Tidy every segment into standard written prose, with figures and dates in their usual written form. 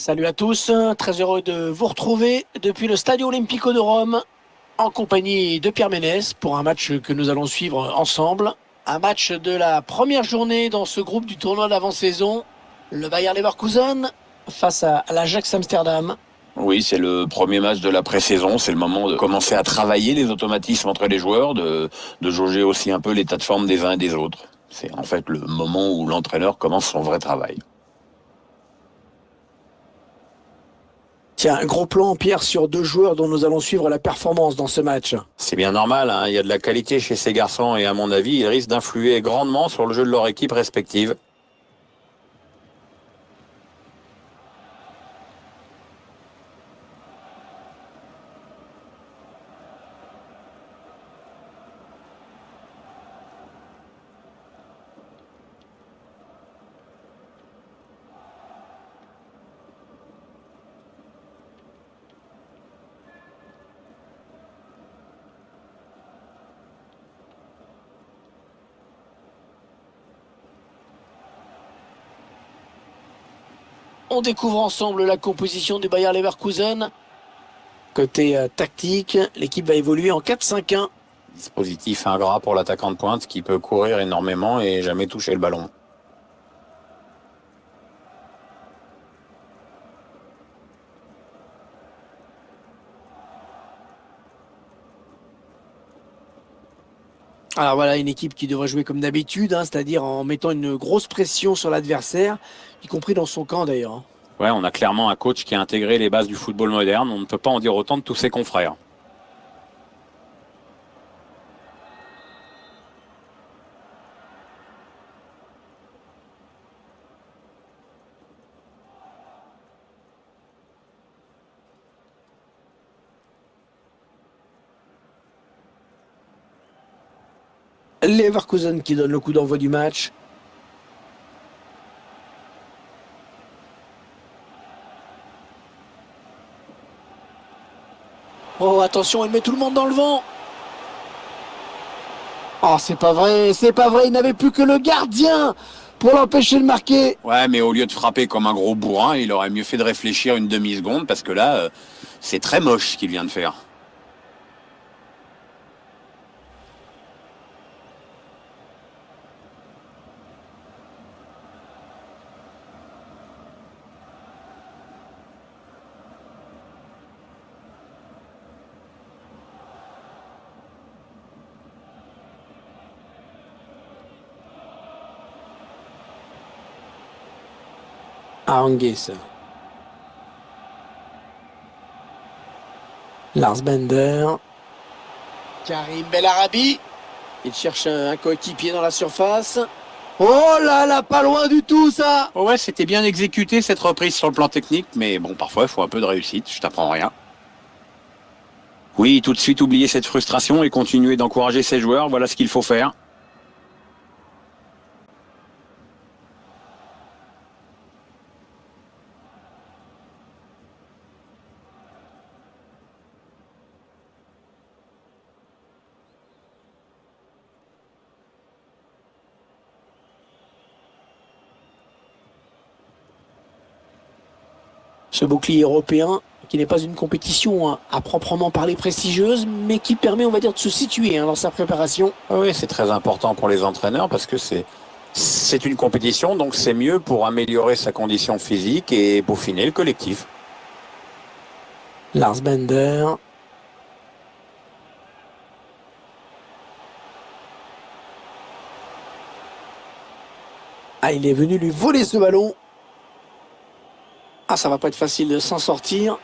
Salut à tous, très heureux de vous retrouver depuis le Stadio Olimpico de Rome en compagnie de Pierre Ménès pour un match que nous allons suivre ensemble. Un match de la première journée dans ce groupe du tournoi d'avant-saison. Le Bayer Leverkusen face à l'Ajax Amsterdam. Oui, c'est le premier match de la pré-saison. C'est le moment de commencer à travailler les automatismes entre les joueurs, de jauger aussi un peu l'état de forme des uns et des autres. C'est en fait le moment où l'entraîneur commence son vrai travail. Tiens, un gros plan, Pierre, sur deux joueurs dont nous allons suivre la performance dans ce match. C'est bien normal, hein. Il y a de la qualité chez ces garçons et à mon avis, ils risquent d'influer grandement sur le jeu de leur équipe respective. On découvre ensemble la composition du Bayer Leverkusen. Côté tactique, l'équipe va évoluer en 4-5-1. Dispositif ingrat pour l'attaquant de pointe qui peut courir énormément et jamais toucher le ballon. Alors voilà, une équipe qui devrait jouer comme d'habitude, c'est-à-dire en mettant une grosse pression sur l'adversaire, y compris dans son camp d'ailleurs. Ouais, on a clairement un coach qui a intégré les bases du football moderne. On ne peut pas en dire autant de tous ses confrères. Leverkusen qui donne le coup d'envoi du match. Oh, attention, il met tout le monde dans le vent. Oh, c'est pas vrai, il n'avait plus que le gardien pour l'empêcher de marquer. Ouais, mais au lieu de frapper comme un gros bourrin, il aurait mieux fait de réfléchir une demi-seconde parce que là, c'est très moche ce qu'il vient de faire. Arangues. Lars Bender. Karim Bellarabi. Il cherche un coéquipier dans la surface. Oh là là, pas loin du tout ça. Oh ouais, c'était bien exécuté cette reprise sur le plan technique, mais bon, parfois il faut un peu de réussite, je t'apprends rien. Oui, tout de suite oublier cette frustration et continuer d'encourager ses joueurs, voilà ce qu'il faut faire. Ce bouclier européen qui n'est pas une compétition à proprement parler prestigieuse, mais qui permet, on va dire, de se situer dans sa préparation. Oui, c'est très important pour les entraîneurs parce que c'est une compétition, donc c'est mieux pour améliorer sa condition physique et peaufiner le collectif. Lars Bender. Ah, il est venu lui voler ce ballon. Ah, ça va pas être facile de s'en sortir.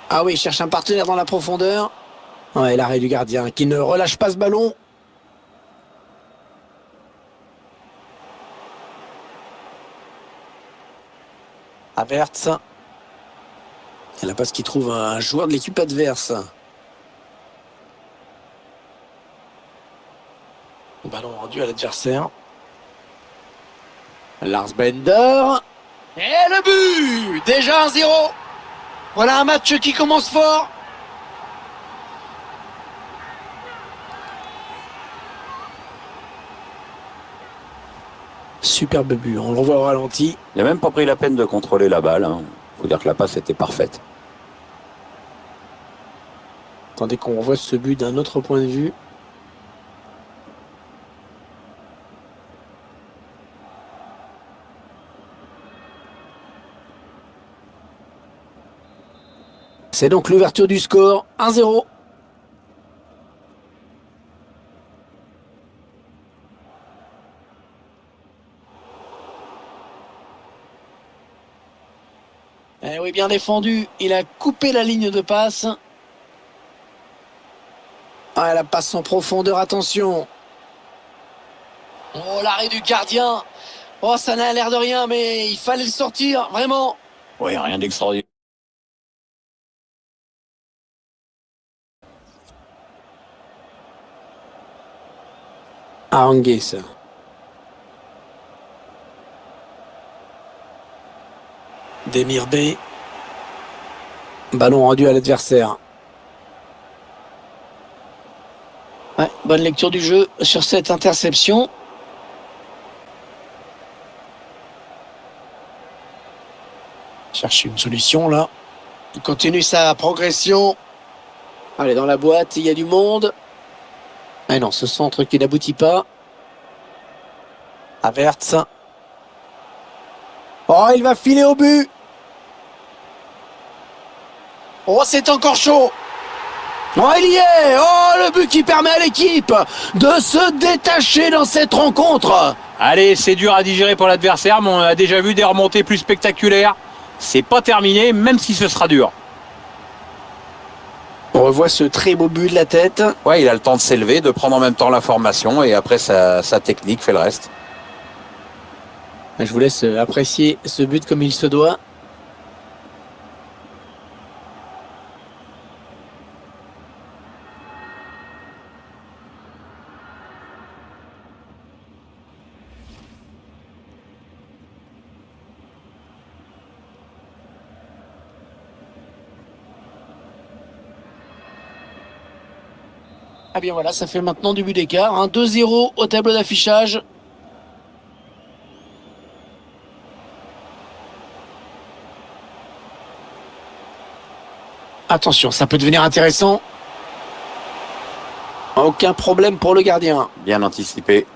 Ah oui, il cherche un partenaire dans la profondeur. Ouais, l'arrêt du gardien qui ne relâche pas ce ballon. Havertz. Et la passe qui trouve un joueur de l'équipe adverse. Ballon rendu à l'adversaire. Lars Bender. Et le but! Déjà 1-0. Voilà un match qui commence fort. Superbe but, on le revoit au ralenti. Il n'a même pas pris la peine de contrôler la balle. Faut dire que la passe était parfaite. Attendez qu'on revoie ce but d'un autre point de vue. C'est donc l'ouverture du score, 1-0. Eh oui, bien défendu. Il a coupé la ligne de passe. Ah, la passe en profondeur, attention. Oh, l'arrêt du gardien. Oh, ça n'a l'air de rien, mais il fallait le sortir, vraiment. Oui, rien d'extraordinaire. Arangues. Demir B. Ballon rendu à l'adversaire. Ouais, bonne lecture du jeu sur cette interception. Cherche une solution là. Il continue sa progression. Allez, dans la boîte, il y a du monde. Ah non, ce centre qui n'aboutit pas. Havertz. Oh, il va filer au but. Oh, c'est encore chaud. Oh, il y est. Oh, le but qui permet à l'équipe de se détacher dans cette rencontre. Allez, c'est dur à digérer pour l'adversaire, mais on a déjà vu des remontées plus spectaculaires. C'est pas terminé, même si ce sera dur. On revoit ce très beau but de la tête. Ouais, il a le temps de s'élever, de prendre en même temps la formation, et après sa technique fait le reste. Je vous laisse apprécier ce but comme il se doit. Ah bien voilà, ça fait maintenant du but d'écart. 2-0 au tableau d'affichage. Attention, ça peut devenir intéressant. Aucun problème pour le gardien. Bien anticipé.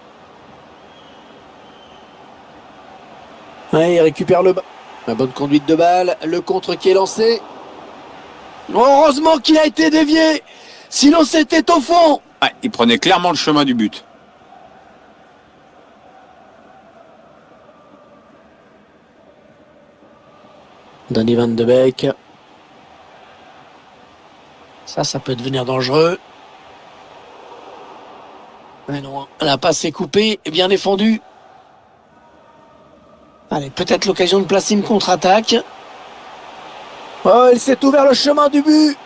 Ouais, il récupère le ballon. La bonne conduite de balle. Le contre qui est lancé. Heureusement qu'il a été dévié. Sinon c'était au fond. Ouais, il prenait clairement le chemin du but. Donny Van de Beek. Ça peut devenir dangereux. Mais non, la passe est coupée et bien défendue. Allez, peut-être l'occasion de placer une contre-attaque. Oh, il s'est ouvert le chemin du but.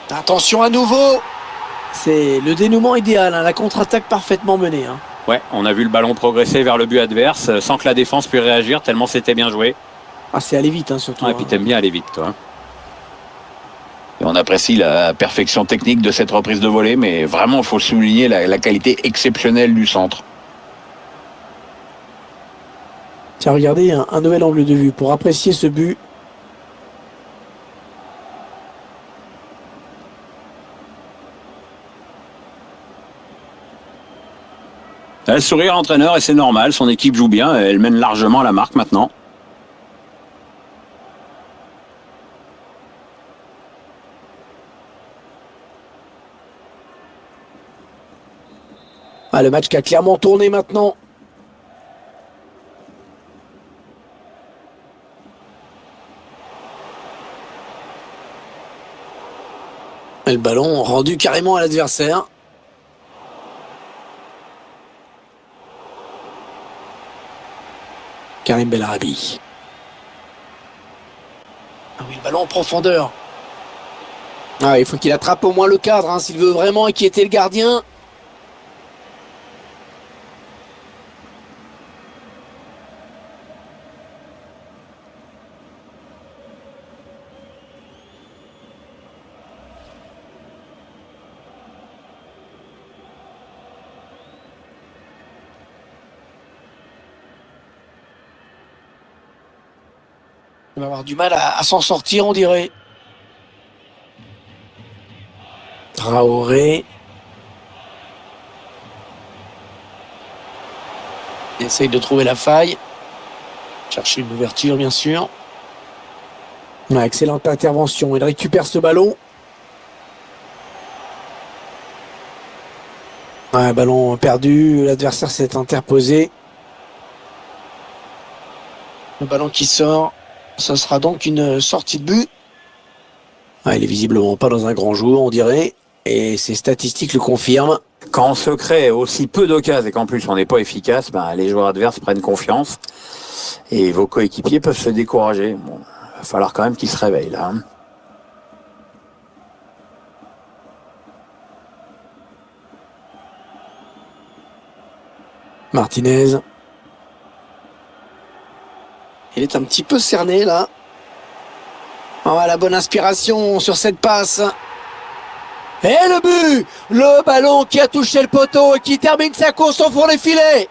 Attention à nouveau. C'est le dénouement idéal, la contre-attaque parfaitement menée. Ouais, on a vu le ballon progresser vers le but adverse sans que la défense puisse réagir, tellement c'était bien joué. Ah, c'est aller vite, surtout. Et puis t'aimes bien aller vite, toi. Et on apprécie la perfection technique de cette reprise de volée, mais vraiment, il faut souligner la qualité exceptionnelle du centre. Tiens, regardez, un nouvel angle de vue pour apprécier ce but. Le sourire l'entraîneur et c'est normal, son équipe joue bien, elle mène largement la marque maintenant. Ah, le match qui a clairement tourné maintenant. Et le ballon rendu carrément à l'adversaire. Karim Bellarabi. Ah oui, le ballon en profondeur. Ah, il faut qu'il attrape au moins le cadre s'il veut vraiment inquiéter le gardien. Il va avoir du mal à s'en sortir, on dirait. Traoré. Il essaye de trouver la faille. Chercher une ouverture, bien sûr. Ouais, excellente intervention. Il récupère ce ballon. Ouais, ballon perdu. L'adversaire s'est interposé. Le ballon qui sort. Ce sera donc une sortie de but. Ouais, il est visiblement pas dans un grand jour, on dirait. Et ses statistiques le confirment. Quand on se crée aussi peu d'occasions et qu'en plus on n'est pas efficace, les joueurs adverses prennent confiance et vos coéquipiers peuvent se décourager. Bon, il va falloir quand même qu'ils se réveillent là. Martinez. Il est un petit peu cerné là. Oh, la bonne inspiration sur cette passe. Et le but! Le ballon qui a touché le poteau et qui termine sa course au fond des filets.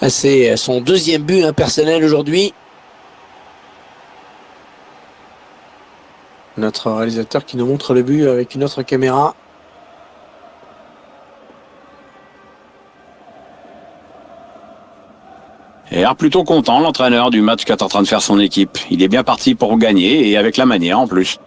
C'est son deuxième but personnel aujourd'hui. Notre réalisateur qui nous montre le but avec une autre caméra. Et alors plutôt content l'entraîneur du match qu'est en train de faire son équipe. Il est bien parti pour gagner et avec la manière en plus.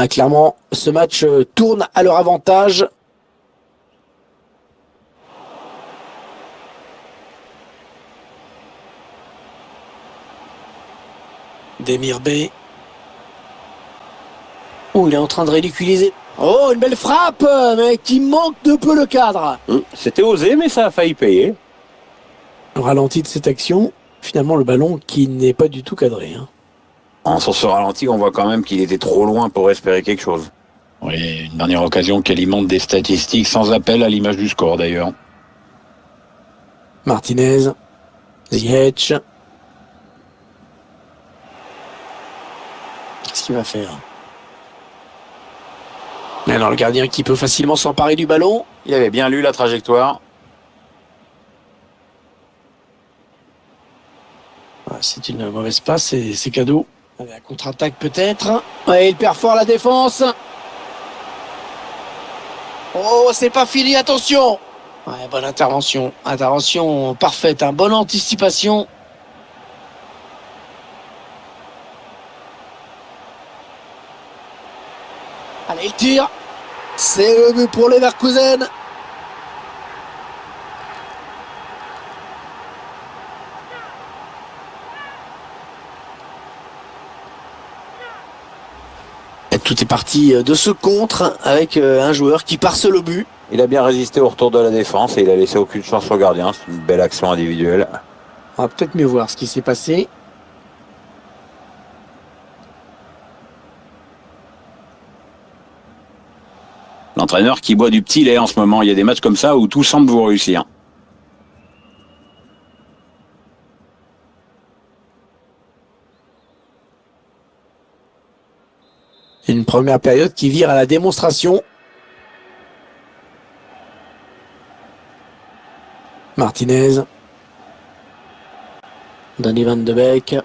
Clairement, ce match tourne à leur avantage. Demir B. Oh, il est en train de ridiculiser. Oh, une belle frappe, mais qui manque de peu le cadre. C'était osé, mais ça a failli payer. Au ralenti de cette action, finalement le ballon qui n'est pas du tout cadré. Sur ce ralenti, on voit quand même qu'il était trop loin pour espérer quelque chose. Oui, une dernière occasion qui alimente des statistiques sans appel à l'image du score d'ailleurs. Martinez, Ziyech. Qu'est-ce qu'il va faire? Alors le gardien qui peut facilement s'emparer du ballon. Il avait bien lu la trajectoire. C'est une mauvaise passe, c'est cadeau. La contre-attaque peut-être. Ouais, il perd fort la défense. Oh, c'est pas fini, attention. Ouais, bonne intervention. Intervention parfaite, bonne anticipation. Allez, il tire. C'est le but pour Leverkusen. Et tout est parti de ce contre avec un joueur qui part seul au but. Il a bien résisté au retour de la défense et il a laissé aucune chance au gardien. C'est une belle action individuelle. On va peut-être mieux voir ce qui s'est passé. L'entraîneur qui boit du petit lait en ce moment. Il y a des matchs comme ça où tout semble vous réussir. Une première période qui vire à la démonstration. Martinez. Donny Van de Beek.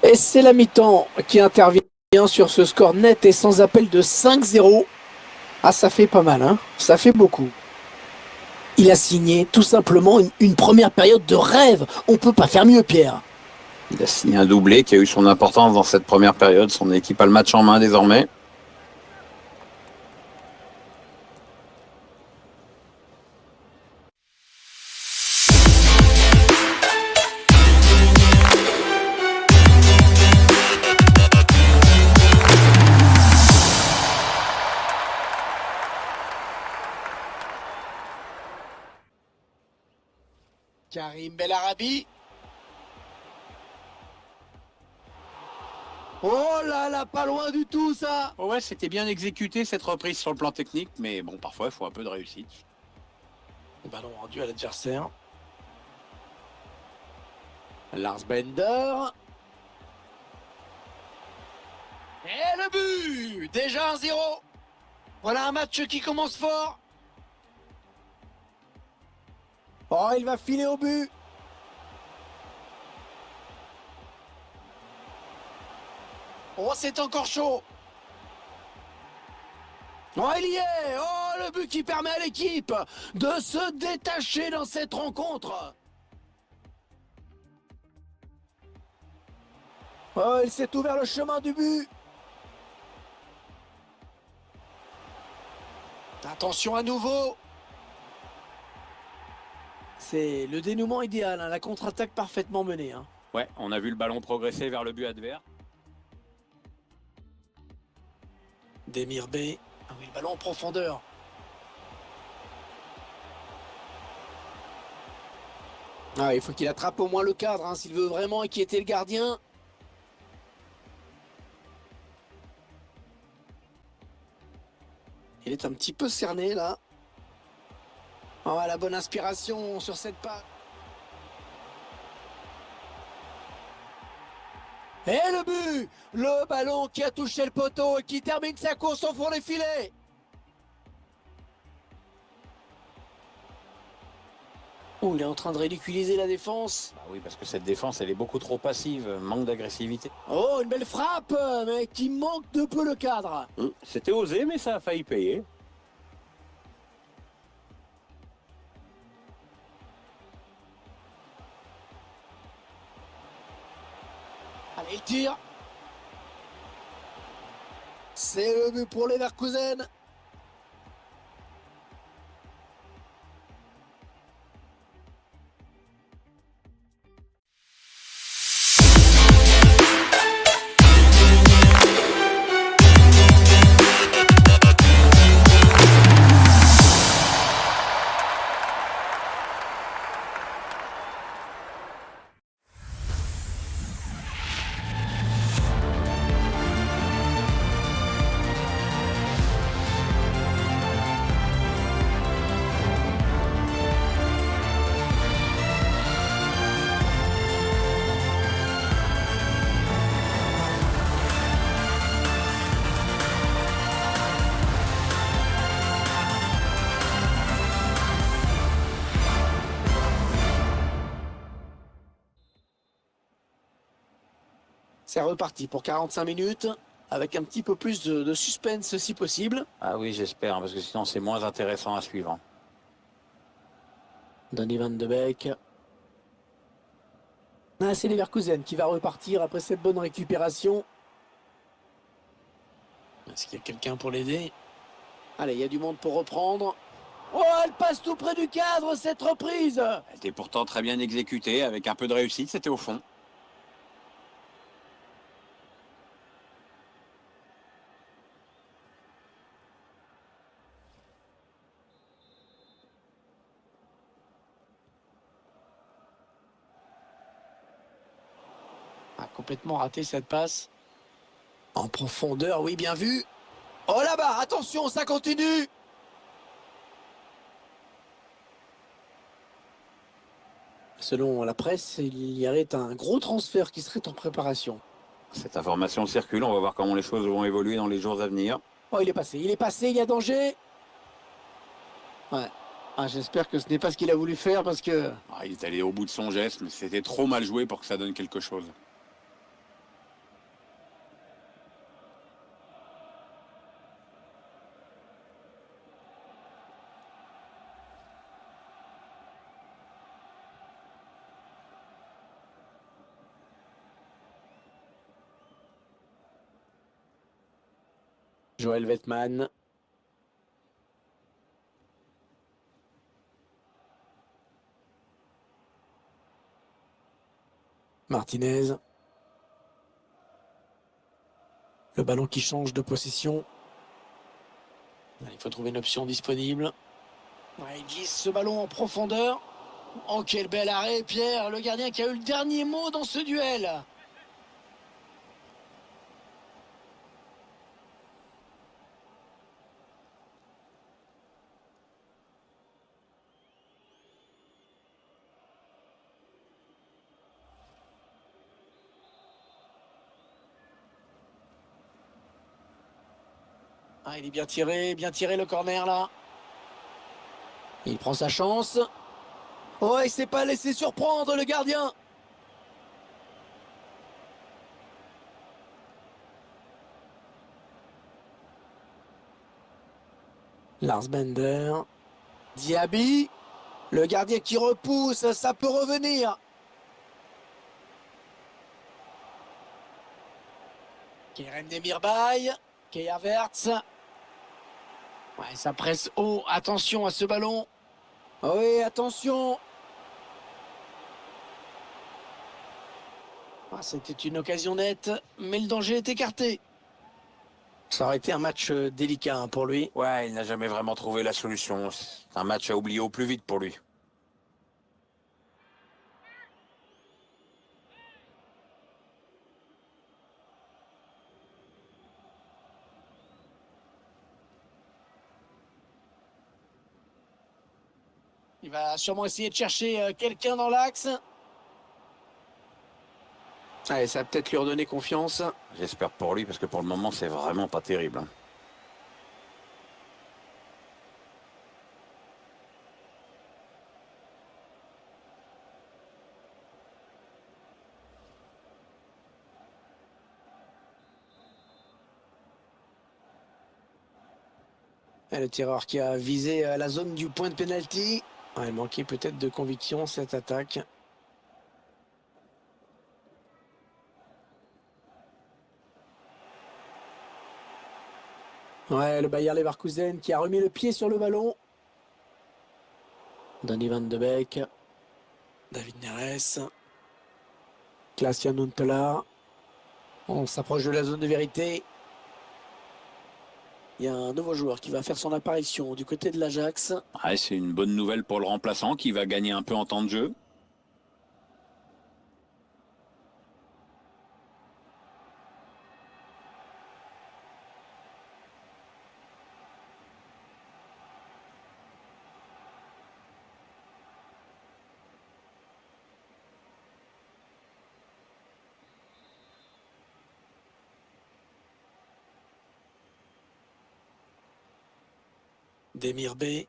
Et c'est la mi-temps qui intervient sur ce score net et sans appel de 5-0. Ah, ça fait pas mal, ça fait beaucoup. Il a signé tout simplement une première période de rêve. On peut pas faire mieux, Pierre. Il a signé un doublé qui a eu son importance dans cette première période. Son équipe a le match en main désormais. Karim Bellarabi. Oh là là, pas loin du tout ça. Oh ouais, c'était bien exécuté cette reprise sur le plan technique, mais bon, parfois il faut un peu de réussite. Le ballon rendu à l'adversaire. Lars Bender. Et le but. Déjà 1-0. Voilà un match qui commence fort. Oh, il va filer au but. Oh, c'est encore chaud. Oh, il y est. Oh, le but qui permet à l'équipe de se détacher dans cette rencontre. Oh, il s'est ouvert le chemin du but. Attention à nouveau. C'est le dénouement idéal, hein, la contre-attaque parfaitement menée. Hein. Ouais, on a vu le ballon progresser vers le but adverse. Demir B. Ah oui, le ballon en profondeur. Ah, il faut qu'il attrape au moins le cadre hein, s'il veut vraiment inquiéter le gardien. Il est un petit peu cerné là. Oh, la bonne inspiration sur cette passe. Et le but! Le ballon qui a touché le poteau et qui termine sa course au fond des filets. Oh, il est en train de ridiculiser la défense. Bah oui, parce que cette défense, elle est beaucoup trop passive, manque d'agressivité. Oh, une belle frappe, mais qui manque de peu le cadre. C'était osé, mais ça a failli payer. Allez, il tire. C'est le but pour les Leverkusen. C'est reparti pour 45 minutes, avec un petit peu plus de suspense si possible. Ah oui, j'espère, parce que sinon c'est moins intéressant à suivre. Donny Van de Beek. Ah, c'est Leverkusen qui va repartir après cette bonne récupération. Est-ce qu'il y a quelqu'un pour l'aider? Allez, il y a du monde pour reprendre. Oh, elle passe tout près du cadre, cette reprise. Elle était pourtant très bien exécutée, avec un peu de réussite, c'était au fond. Ah, complètement raté cette passe. En profondeur, oui, bien vu. Oh là-bas, attention, ça continue. Selon la presse, il y aurait un gros transfert qui serait en préparation. Cette information circule, on va voir comment les choses vont évoluer dans les jours à venir. Oh, il est passé, il y a danger. Ouais. Ah, j'espère que ce n'est pas ce qu'il a voulu faire parce que... Ah, il est allé au bout de son geste, mais c'était trop mal joué pour que ça donne quelque chose. Joël Vetman. Martinez. Le ballon qui change de possession. Il faut trouver une option disponible. Ouais, il glisse ce ballon en profondeur. Oh, quel bel arrêt, Pierre, le gardien qui a eu le dernier mot dans ce duel. Ah, il est bien tiré le corner là. Il prend sa chance. Oh, il s'est pas laissé surprendre le gardien. Lars Bender. Diaby. Le gardien qui repousse, ça peut revenir. Kerem Demirbay. Kai Havertz. Ouais, ça presse haut. Attention à ce ballon. Oui, attention. Ah, c'était une occasion nette, mais le danger est écarté. Ça aurait été un match délicat hein, pour lui. Ouais, il n'a jamais vraiment trouvé la solution. C'est un match à oublier au plus vite pour lui. Il va sûrement essayer de chercher quelqu'un dans l'axe. Allez, ça va peut-être lui redonner confiance. J'espère pour lui, parce que pour le moment, c'est vraiment pas terrible, hein. Et le tireur qui a visé la zone du point de pénalty. Ah, il manquait peut-être de conviction cette attaque. Ouais, le Bayer Leverkusen qui a remis le pied sur le ballon. Donny van de Beek. David Neres. Klaas-Jan Huntelaar. On s'approche de la zone de vérité. Il y a un nouveau joueur qui va faire son apparition du côté de l'Ajax. Ouais, c'est une bonne nouvelle pour le remplaçant qui va gagner un peu en temps de jeu. Demir B.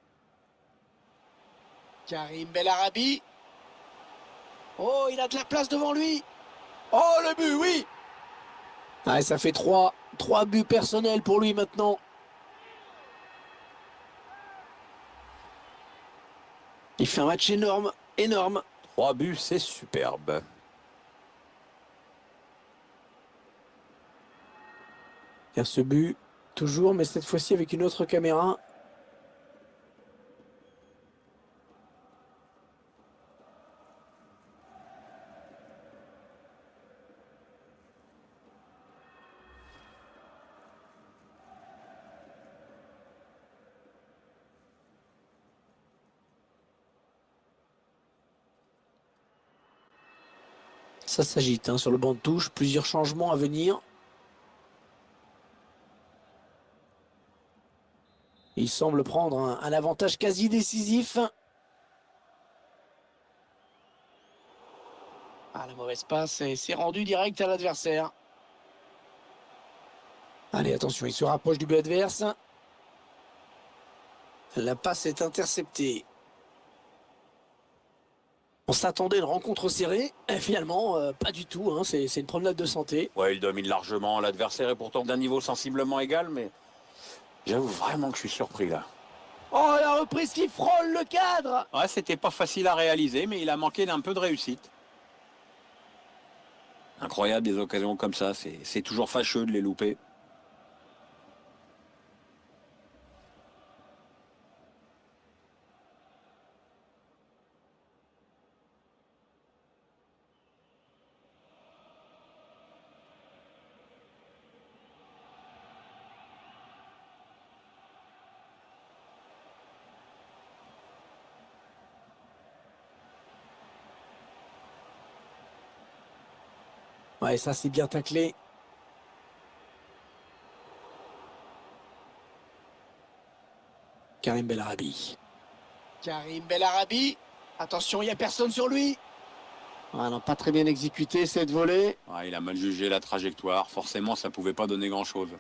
Karim Bellarabi. Oh, il a de la place devant lui. Oh, le but, oui. Ah, ça fait 3 buts personnels pour lui maintenant. Il fait un match énorme, énorme. 3 buts, c'est superbe. Il y a ce but, toujours, mais cette fois-ci avec une autre caméra. Ça s'agite hein, sur le banc de touche, plusieurs changements à venir. Il semble prendre un avantage quasi décisif. Ah, la mauvaise passe, et c'est rendu direct à l'adversaire. Allez, attention, il se rapproche du but adverse. La passe est interceptée. On s'attendait à une rencontre serrée, et finalement, pas du tout. Hein, c'est une promenade de santé. Ouais, il domine largement. L'adversaire est pourtant d'un niveau sensiblement égal, mais j'avoue vraiment que je suis surpris là. Oh, la reprise qui frôle le cadre! Ouais, c'était pas facile à réaliser, mais il a manqué d'un peu de réussite. Incroyable des occasions comme ça, c'est toujours fâcheux de les louper. Ouais, ça c'est bien taclé. Karim Bellarabi. Karim Bellarabi. Attention, il n'y a personne sur lui. Ah non, pas très bien exécuté cette volée. Ouais, il a mal jugé la trajectoire. Forcément, ça pouvait pas donner grand-chose.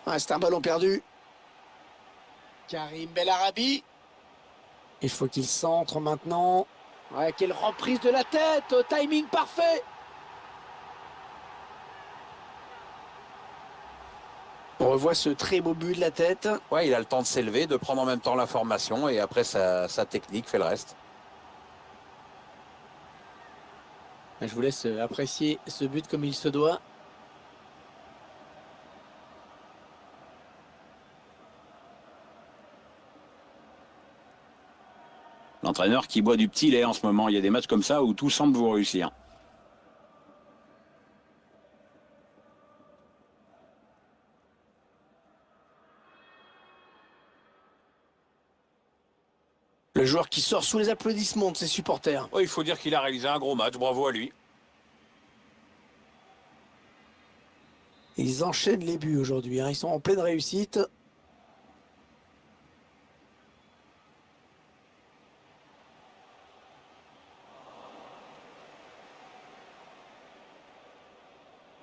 Ah, c'est un ballon perdu. Karim Bellarabi. Il faut qu'il centre maintenant. Ouais, quelle reprise de la tête, au timing parfait. On revoit ce très beau but de la tête. Ouais, il a le temps de s'élever, de prendre en même temps la formation et après sa technique fait le reste. Je vous laisse apprécier ce but comme il se doit. L'entraîneur qui boit du petit lait en ce moment, il y a des matchs comme ça où tout semble vous réussir. Le joueur qui sort sous les applaudissements de ses supporters. Oh, il faut dire qu'il a réalisé un gros match, bravo à lui. Ils enchaînent les buts aujourd'hui, hein. Ils sont en pleine réussite.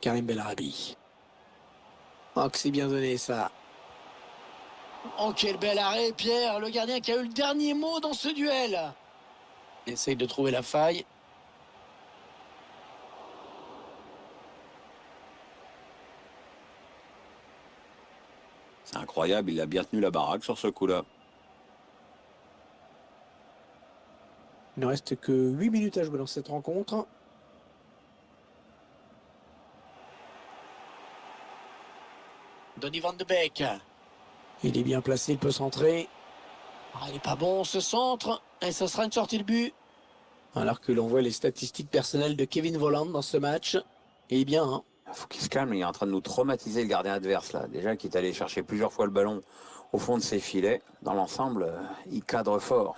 Karim Bellarabi. Oh, que c'est bien donné ça. Oh, quel bel arrêt, Pierre, le gardien qui a eu le dernier mot dans ce duel. Il essaye de trouver la faille. C'est incroyable, il a bien tenu la baraque sur ce coup-là. Il ne reste que 8 minutes à jouer dans cette rencontre. Donny van de Beek. Il est bien placé, il peut centrer. Ah, il n'est pas bon ce centre. Et ce sera une sortie de but. Alors que l'on voit les statistiques personnelles de Kevin Volland dans ce match. Il est bien, hein. Il faut qu'il se calme, il est en train de nous traumatiser le gardien adverse là. Déjà qu'il est allé chercher plusieurs fois le ballon au fond de ses filets. Dans l'ensemble, il cadre fort.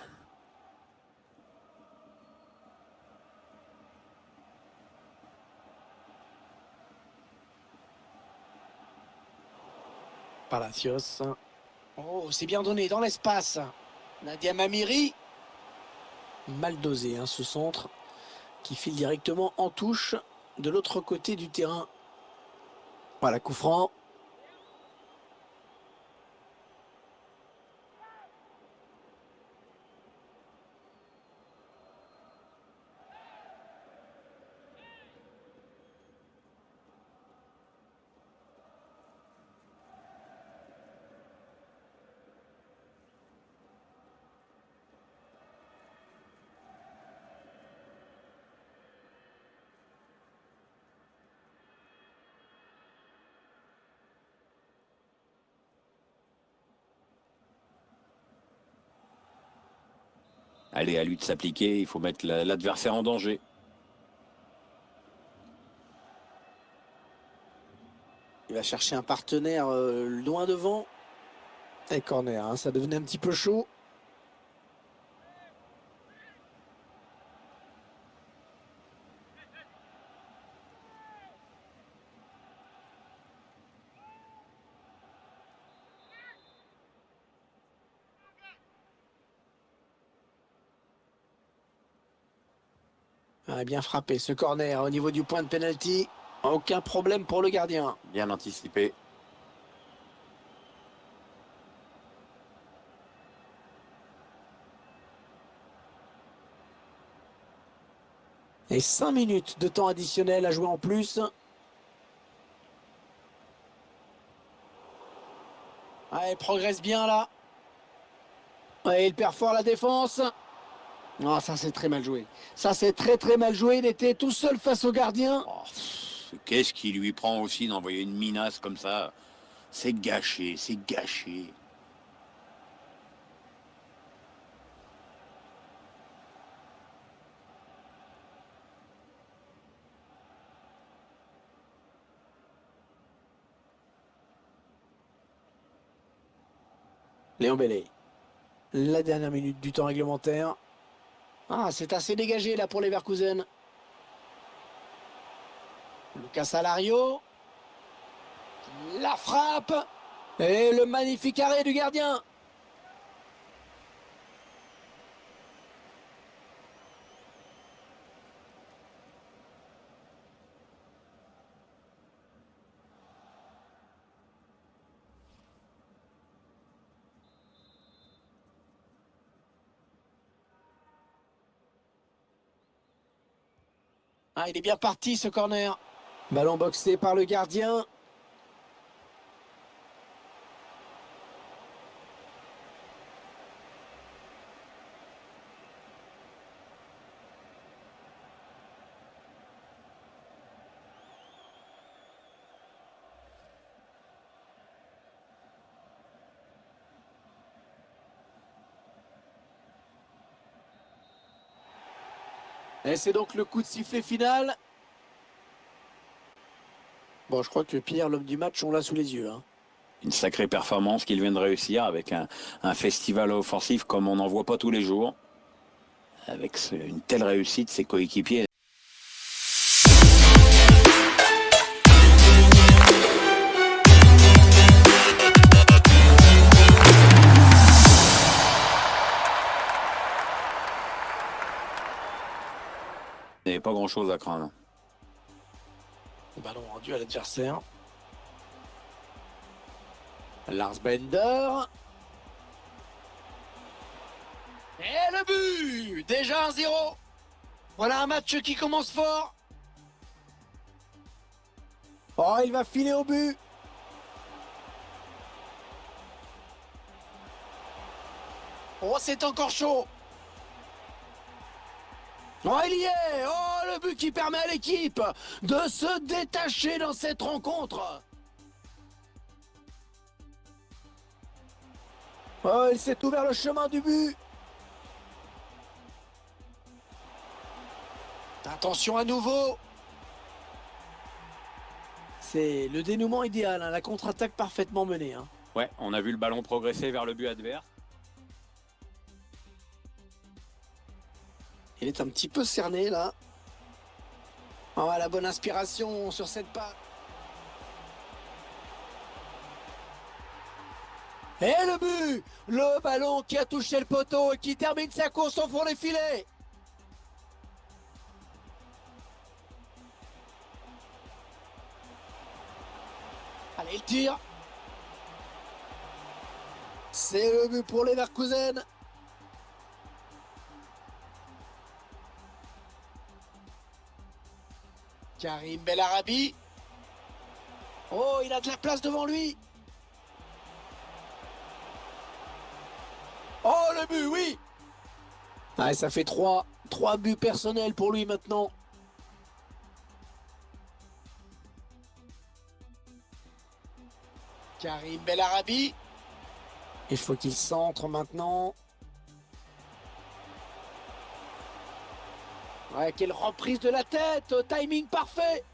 Palacios. Oh, c'est bien donné dans l'espace. Nadia Mamiri. Mal dosé, hein, ce centre qui file directement en touche de l'autre côté du terrain. Voilà, coup franc. Allez, à lui de s'appliquer, il faut mettre l'adversaire en danger. Il va chercher un partenaire loin devant. Et corner, hein, ça devenait un petit peu chaud. Ah, bien frappé ce corner au niveau du point de pénalty. Aucun problème pour le gardien. Bien anticipé. Et 5 minutes de temps additionnel à jouer en plus. Ah, il progresse bien là. Ouais, il perd fort la défense. Non, ça c'est très mal joué. Ça c'est très très mal joué. Il était tout seul face au gardien. Oh, qu'est-ce qui lui prend aussi d'envoyer une minace comme ça? C'est gâché, c'est gâché. Léon Bellé. La dernière minute du temps réglementaire. Ah, c'est assez dégagé là pour les Leverkusen. Lucas Alario. La frappe. Et le magnifique arrêt du gardien. Ah, il est bien parti ce corner. Ballon boxé par le gardien. Et c'est donc le coup de sifflet final. Bon, je crois que Pierre, l'homme du match, on l'a sous les yeux. Une sacrée performance qu'il vient de réussir avec un festival offensif comme on n'en voit pas tous les jours. Avec une telle réussite, ses coéquipiers. Il n'y avait pas grand-chose à craindre. Le ballon rendu à l'adversaire. Lars Bender. Et le but! Déjà 1-0. Voilà un match qui commence fort. Oh, il va filer au but. Oh, c'est encore chaud. Oh, il y est. Oh, le but qui permet à l'équipe de se détacher dans cette rencontre. Oh, il s'est ouvert le chemin du but. Attention à nouveau. C'est le dénouement idéal, la contre-attaque parfaitement menée. Ouais, on a vu le ballon progresser vers le but adverse. Il est un petit peu cerné là. Oh, la bonne inspiration sur cette passe. Et le but! Le ballon qui a touché le poteau et qui termine sa course au fond des filets. Allez, il tire. C'est le but pour Leverkusen. Karim Bellarabi. Oh, il a de la place devant lui. Oh, le but, oui. Ah, ça fait 3 buts personnels pour lui maintenant. Karim Bellarabi. Il faut qu'il centre maintenant. Ouais, quelle reprise de la tête. Timing parfait.